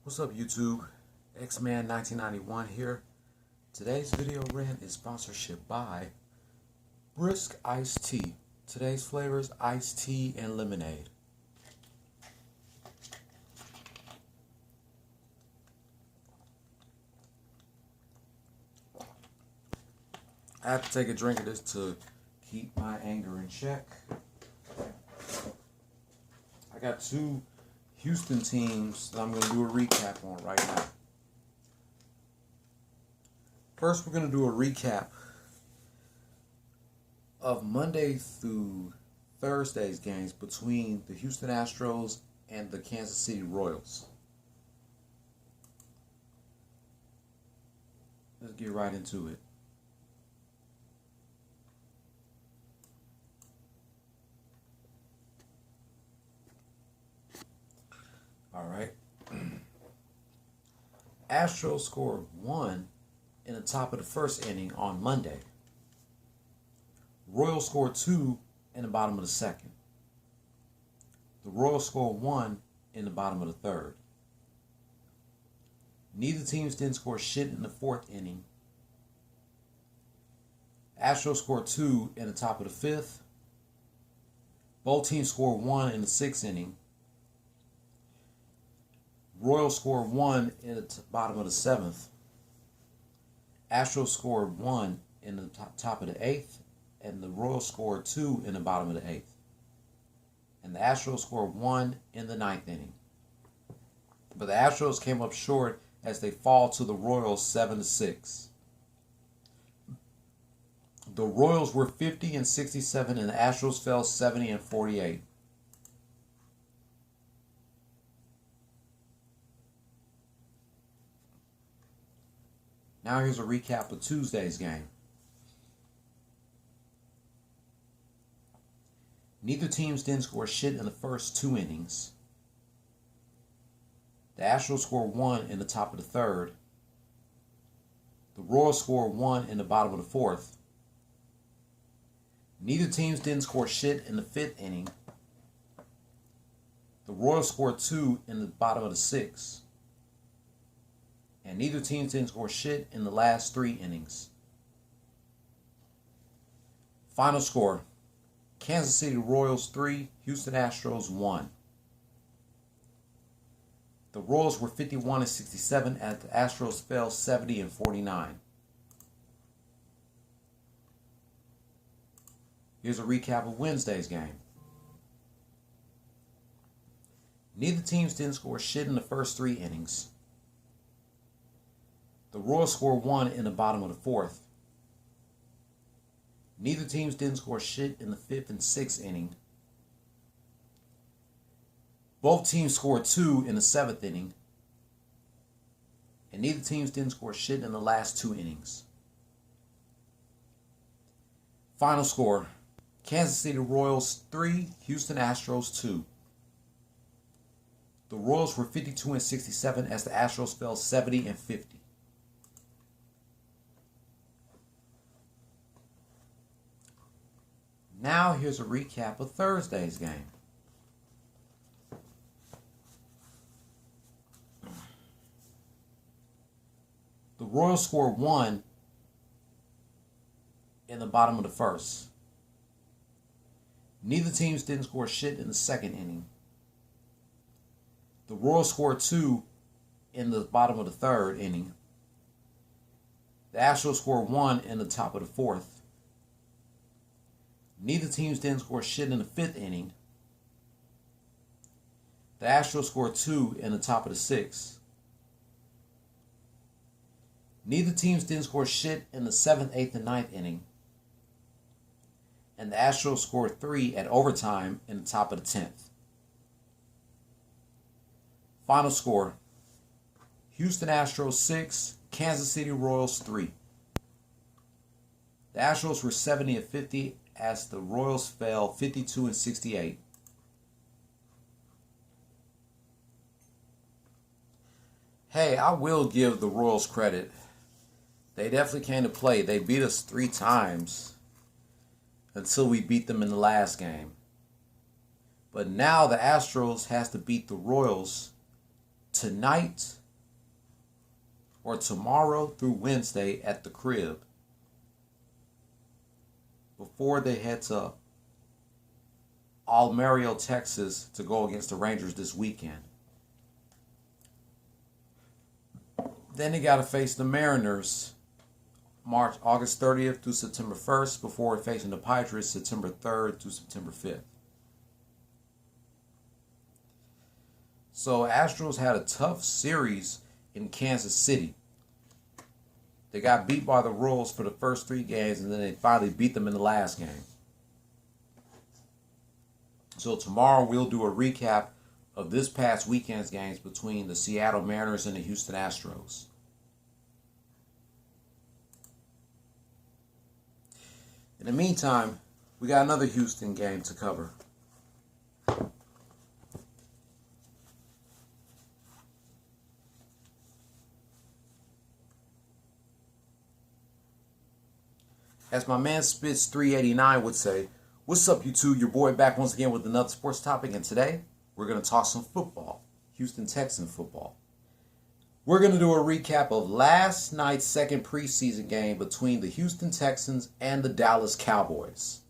What's up, YouTube? X-Man 1991 here. Today's video rant is sponsorship by Brisk Iced Tea. Today's flavors: iced tea and lemonade. I have to take a drink of this to keep my anger in check. I got two Houston teams that I'm going to do a recap on right now. First, we're going to do a recap of Monday through Thursday's games between the Houston Astros and the Kansas City Royals. Let's get right into it. All right. Astros scored 1 in the top of the first inning on Monday. Royals scored 2 in the bottom of the second. The Royals scored 1 in the bottom of the third. Neither teams didn't score shit in the fourth inning. Astros scored 2 in the top of the fifth. Both teams scored 1 in the sixth inning. Royals scored 1 in the bottom of the seventh. Astros scored 1 in the top of the eighth, and the Royals scored 2 in the bottom of the eighth. And the Astros scored 1 in the ninth inning. But the Astros came up short as they fall to the Royals 7-6. The Royals were 50-67, and the Astros fell 70-48. Now here's a recap of Tuesday's game. Neither teams didn't score shit in the first 2 innings. The Astros scored 1 in the top of the third. The Royals scored 1 in the bottom of the fourth. Neither teams didn't score shit in the fifth inning. The Royals scored 2 in the bottom of the sixth. And neither team didn't score shit in the last 3 innings. Final score: Kansas City Royals 3, Houston Astros 1. The Royals were 51-67 as the Astros fell 70-49. Here's a recap of Wednesday's game. Neither teams didn't score shit in the first 3 innings. The Royals scored 1 in the bottom of the fourth. Neither teams didn't score shit in the fifth and sixth inning. Both teams scored 2 in the seventh inning. And neither teams didn't score shit in the last 2 innings. Final score: Kansas City Royals 3, Houston Astros 2. The Royals were 52-67 as the Astros fell 70-50. Now here's a recap of Thursday's game. The Royals scored 1 in the bottom of the first. Neither teams didn't score shit in the second inning. The Royals scored 2 in the bottom of the third inning. The Astros scored 1 in the top of the fourth. Neither teams didn't score shit in the fifth inning. The Astros scored 2 in the top of the sixth. Neither teams didn't score shit in the seventh, eighth, and ninth inning. And the Astros scored 3 at overtime in the top of the 10th. Final score: Houston Astros 6, Kansas City Royals 3. The Astros were 70-50 as the Royals fell 52-68. Hey, I will give the Royals credit. They definitely came to play. They beat us 3 times until we beat them in the last game. But now the Astros has to beat the Royals tonight or tomorrow through Wednesday at the crib before they head to Almerio, Texas to go against the Rangers this weekend. Then they got to face the Mariners August 30th through September 1st before facing the Patriots September 3rd through September 5th. So Astros had a tough series in Kansas City. They got beat by the Royals for the first 3 games, and then they finally beat them in the last game. So tomorrow we'll do a recap of this past weekend's games between the Seattle Mariners and the Houston Astros. In the meantime, we got another Houston game to cover. As my man Spitz 389 would say, what's up, YouTube? Your boy back once again with another sports topic, and today we're going to talk some football, Houston Texans football. We're going to do a recap of last night's second preseason game between the Houston Texans and the Dallas Cowboys.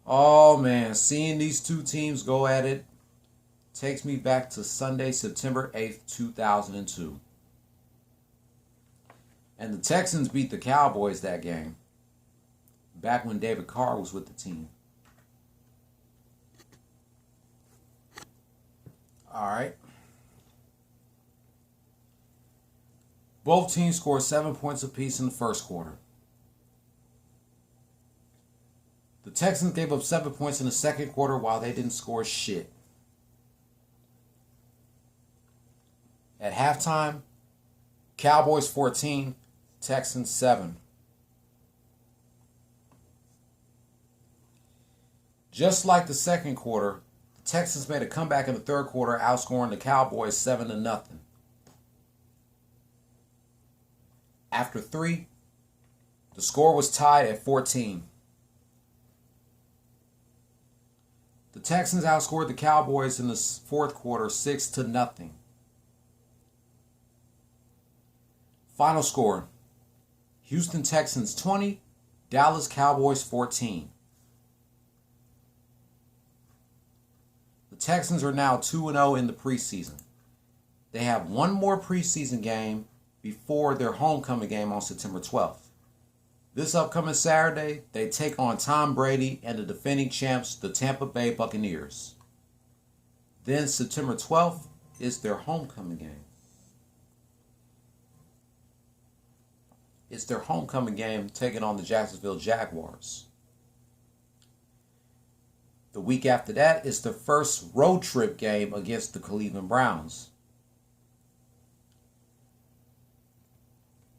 Oh man, seeing these two teams go at it takes me back to Sunday, September 8th, 2002. And the Texans beat the Cowboys that game, back when David Carr was with the team. All right. Both teams scored 7 points apiece in the first quarter. The Texans gave up 7 points in the second quarter while they didn't score shit. At halftime, Cowboys 14, Texans 7. Just like the second quarter, the Texans made a comeback in the third quarter, outscoring the Cowboys 7-0. After 3, the score was tied at 14. The Texans outscored the Cowboys in the fourth quarter 6-0. Final score: Houston Texans 20, Dallas Cowboys 14. The Texans are now 2-0 in the preseason. They have one more preseason game before their homecoming game on September 12th. This upcoming Saturday, they take on Tom Brady and the defending champs, the Tampa Bay Buccaneers. Then September 12th is their homecoming game. It's their homecoming game taking on the Jacksonville Jaguars. The week after that is the first road trip game against the Cleveland Browns.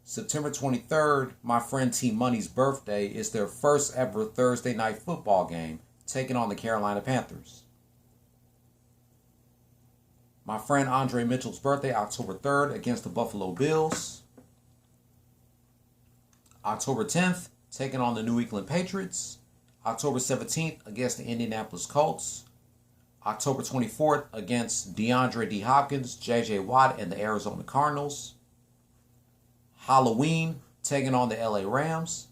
September 23rd, my friend T Money's birthday, is their first ever Thursday night football game, taking on the Carolina Panthers. My friend Andre Mitchell's birthday, October 3rd, against the Buffalo Bills. October 10th, taking on the New England Patriots. October 17th, against the Indianapolis Colts. October 24th, against DeAndre D. Hopkins, J.J. Watt, and the Arizona Cardinals. Halloween, taking on the LA Rams.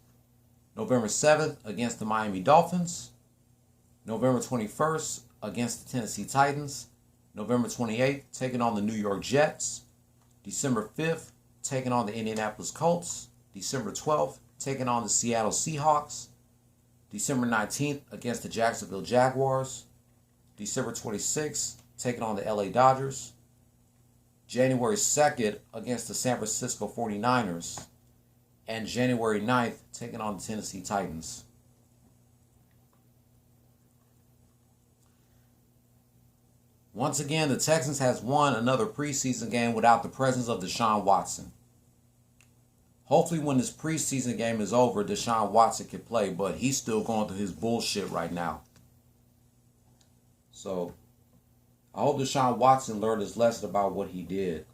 November 7th, against the Miami Dolphins. November 21st, against the Tennessee Titans. November 28th, taking on the New York Jets. December 5th, taking on the Indianapolis Colts. December 12th, taking on the Seattle Seahawks. December 19th, against the Jacksonville Jaguars. December 26th, taking on the LA Dodgers. January 2nd, against the San Francisco 49ers. And January 9th, taking on the Tennessee Titans. Once again, the Texans has won another preseason game without the presence of Deshaun Watson. Hopefully when this preseason game is over, Deshaun Watson can play, but he's still going through his bullshit right now. So, I hope Deshaun Watson learned his lesson about what he did.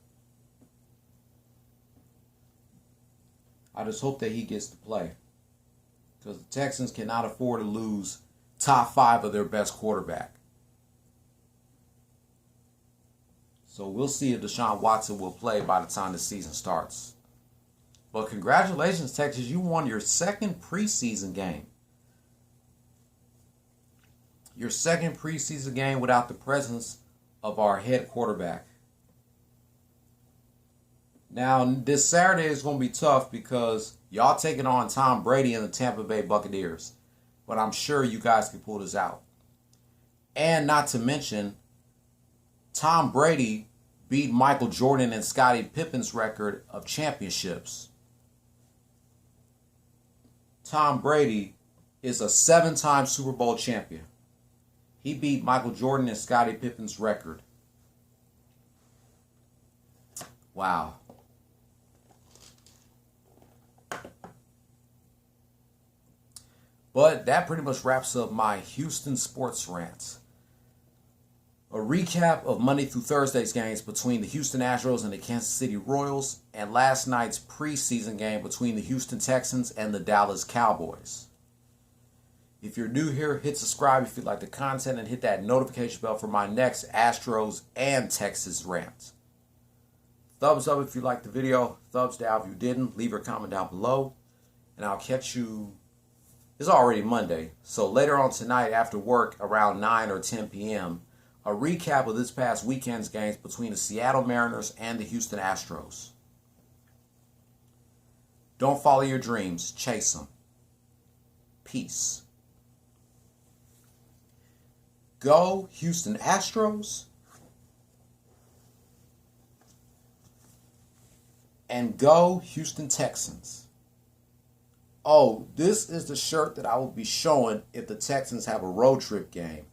I just hope that he gets to play. Because the Texans cannot afford to lose top 5 of their best quarterback. So we'll see if Deshaun Watson will play by the time the season starts. But congratulations, Texas. You won your second preseason game. Your second preseason game without the presence of our head quarterback. Now, this Saturday is going to be tough because y'all taking on Tom Brady and the Tampa Bay Buccaneers. But I'm sure you guys can pull this out. And not to mention, Tom Brady beat Michael Jordan and Scottie Pippen's record of championships. Tom Brady is a 7-time Super Bowl champion. He beat Michael Jordan and Scottie Pippen's record. Wow. But that pretty much wraps up my Houston sports rant. A recap of Monday through Thursday's games between the Houston Astros and the Kansas City Royals, and last night's preseason game between the Houston Texans and the Dallas Cowboys. If you're new here, hit subscribe if you like the content and hit that notification bell for my next Astros and Texas rant. Thumbs up if you liked the video. Thumbs down if you didn't. Leave your comment down below. And I'll catch you. It's already Monday, so later on tonight after work around 9 or 10 p.m., a recap of this past weekend's games between the Seattle Mariners and the Houston Astros. Don't follow your dreams, chase them. Peace. Go Houston Astros and go Houston Texans. Oh, this is the shirt that I will be showing if the Texans have a road trip game.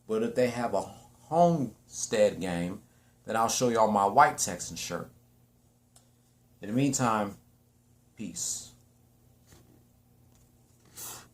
But if they have a homestead game, then I'll show y'all my white Texan shirt. In the meantime, peace.